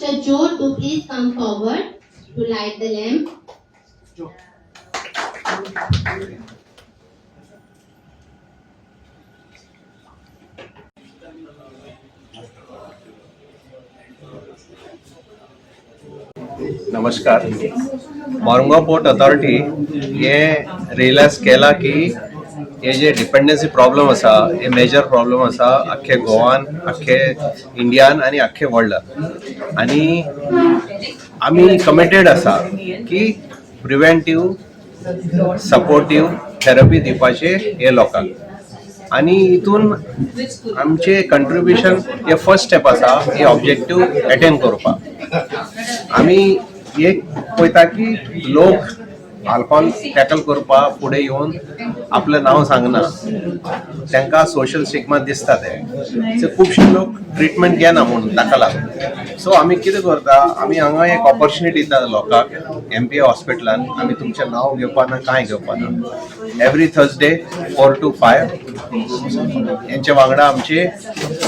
Mr. Joe to please come forward to light the lamp. नमस्कार. Mormugao port authority हे realise केला की हे जे डिपेंडन्सी प्रॉब्लेम आसा हे मेजर प्रॉब्लेम आसा अख्खे गोवान, अख्खे इंडियान आणि अख्खे वर्ल्डान. आणि आम्ही कमिटेड आसा की प्रिव्हेंटिव्ह सपोर्टिव्ह थेरपी दिवपाचे हे लोकांक. आणि इतून आमचे कंट्रिब्युशन हे फर्स्ट स्टेप आसा हे ऑब्जेक्टिव्ह अटेन करपाक. आम्ही एक पळयता की लोक अल्कोहोल टॅकल करपाक फुडें येवन आपलें नांव सांगना, तांकां सोशल स्टिग्मा दिसता ते खुबशे लोक ट्रिटमेंट घेना म्हणून ताका लागून. सो आमी कितें करता, आमी हांगा एक ऑपॉर्च्युनिटी दिता लोकांक MPA हॉस्पिटलान. आमी तुमचें नांव घेवपाना, कांय घेवपाना. एवरी थर्सडे 4 to 5 हेंचे वांगडा आमचे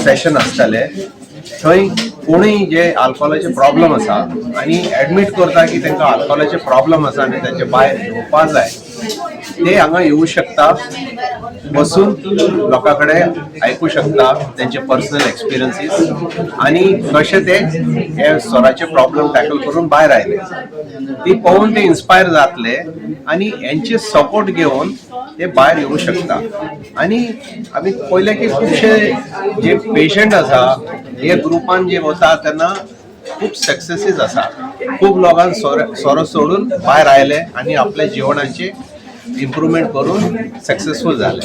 सेशन आसतले. थंय कोणूय जे अल्कोहोलाचे प्रॉब्लेम आसा आनी एडमीट करता की तांकां अल्कोहोलाचे प्रॉब्लेम आसा आनी तांचे भायर येवपा जाय, ते हांगा येवं शकता, बसून लोकां कडेन आयकूं शकता तेंचे पर्सनल एक्सपिरियन्सीस आनी कशे ते हे स्वराचे प्रॉब्लेम टॅकल करून भायर आयले. ती पळोवन ते इन्स्पायर जातले आनी हेंचे सपोर्ट घेवन ते भायर येवं शकता. आनी आमी पळयलें की खुबशे जे पेशंट आसा हे ग्रुपान जे वता तेन्ना खूब सक्सेसीस आसा. खूब लोकांक सोरो सोडून भायर आयले आनी आपल्या जिवनाचे इम्प्रुवमेंट करून सक्सेसफूल जाले.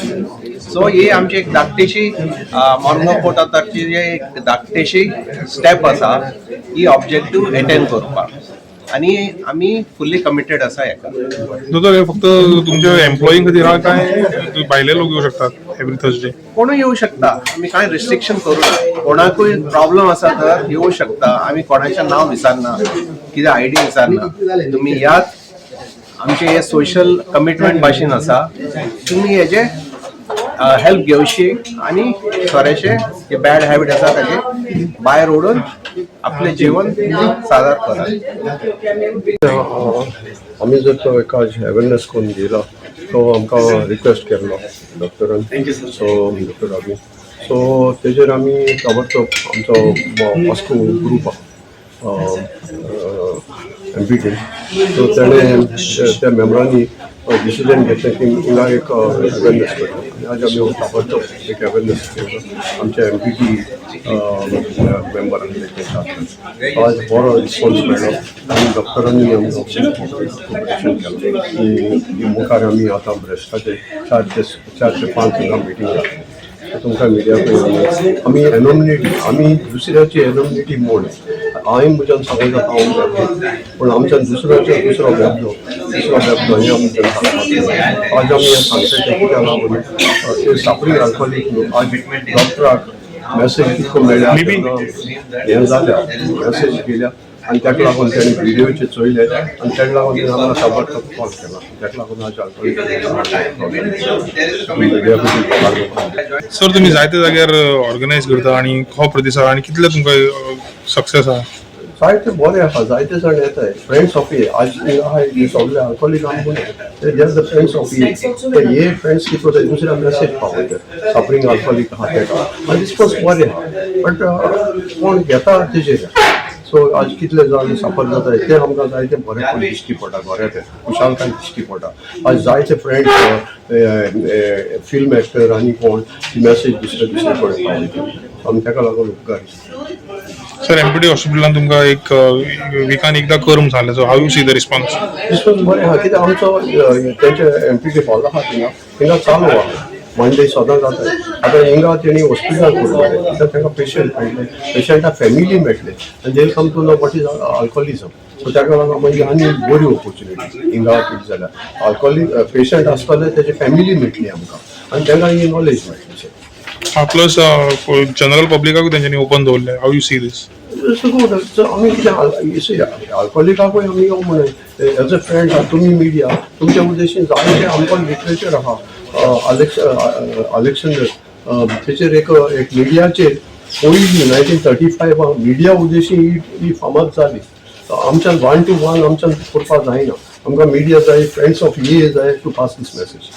सो ही आमची एक धाकटीशी मोरमुगांव पोर्ट अथॉरिटीची एक धाकटीशी स्टेप आसा ही ऑब्जेक्टिव्ह अटेन करपाक. आणि आम्ही फुल्ली कमिटेड आसा हेका. दोतोर फक्त तुमच्या एम्प्लॉयी खातीर काय भायले लोक येऊ शकतात एवरी थर्सडे? कोणूय येऊ शकता. आम्ही काय रिस्ट्रिक्शन करू ना. कोणाकूय प्रॉब्लेम आसा तर येऊ शकता. आम्ही कोणाचें नाव विचारना, कितें ID विचारना. तुम्ही यात. आमचे हे सोशल कमिटमेंट भाशेन आसा. तुम्ही हेजे हेल्प घेवशी आणि थोडेशे जे बॅड हॅबिट आसा ताजे भायर ओडून आपले जीवन सादर करात. आमी जर तो एका अवेरनेस करून दिला तो आमकां रिक्वेस्ट केल्लो डॉक्टरान. सो डॉक्टर आमी सो तेजेर आमी ताबडतोब आमचो वास्को ग्रूप MPT सो तेणें त्या मेंबरांनी डिसिजन घेतलें की हिंगा एक अवेरनेस करता. आज आमी ताबडतोब एक अवेरनेस केलो आमच्या MPT मेंबरांनी. आज बरो रिस्पॉन्स मेळ्ळो आनी डॉक्टरांनी आमकां कोऑपरेशन केलें की मुखार आमी आतां ब्रेस्टाचे 4 ते 5 हिंगा मिटींग जाता. तुमकां मिडिया पळय आमी एनोमिनिटी आमी दुसऱ्याची एनोमिनिटी म्हूण हांवें म्हज्यान सांगूंक जाता हांव मेळ्ळो पूण आमच्यान दुसरो मेळ्ळो हें आमच्यान सांगपाक. आज आमी हें सांगता तें कित्याक लागून ते सापरी अल्कोहोलीक न्हू. आज डॉक्टराक मॅसेज कितको मेळ्ळ्या हें जाल्या मॅसेज गेल्या आनी ताका लागून ताणें व्हिडिओचे चोयले आनी ताका लागून ताणें आमकां ताबडतोब कॉल केला. ताका लागून आज अल्कोहोलीक. सर तुमी जायते जाग्यार ऑर्गनायज करता आनी हो प्रतिसाद आनी कितले तुमकां सक्सेस आहा? जायते बरें आसा. जायते जाण येताय फ्रेंड्स ऑफ ए. आज हे सगळे अल्कोहोलीक आमकां ते फ्रेंड्स ऑफ ए. ते हे फ्रेंड्स कितें करता दुसऱ्या मॅसेज पावयता सफरींग अल्कोहोलीक आहा तेका आनी रिस्पॉन्स बरें आहा. बट कोण घेता तेजेर. सो आज कितले जाण सफर जाताय ते आमकां जायते बरें दिश्टी पडटा. बरें ते खुशालकाय दिश्टी पडटा. आज जायते फ्रेंड्स फिल्म एक्टर आनी कोण मॅसेज दुसरे कडेन पावयता आनी ताका लागून उपकार. सर MPT हॉस्पिटलान तुमकां एक विकान एकदां करम जालें. So how you see the response? Response बरें आहा कित्याक आमचो तेंचे MPT हॉल आहा थिंगा चालू आहा. मंडे सदां जाता. आतां हिंगा तेणी हॉस्पिटल करपाक कित्याक तांकां पेशंट मेळटले, पेशंटा फॅमिली मेळटले आनी they come to know what is alcoholism. So ताका लागून मागीर आनी बरी ऑपॉर्च्युनिटी हिंगा कितें जाल्यार अल्कोहोलीक पेशंट आसतले तेजी फॅमिली मेळटली आमकां आनी तांकां ही नॉलेज मेळटली. प्लस जनरल पब्लिकाकूय तेंच्यांनी ओपन दवरलें. हाव यू सी दीस? आमी कितें अल्कोहोलिकाकूय आमी यो म्हणून एज अ फ्रेंड तुमी मिडिया तुमच्या उद्देशीन जायते आमकां लिटरेचर आहा. अलेक्सेंडर तेचेर एक मिडियाचेर पयलीं 1935 मिडिया उद्देशी ही फामाद जाली. आमच्यान 1 to 1 आमच्यान करपाक जायना. आमकां मिडिया जाय, फ्रेंड्स ऑफ ए जाय टू पास दीस मॅसेज.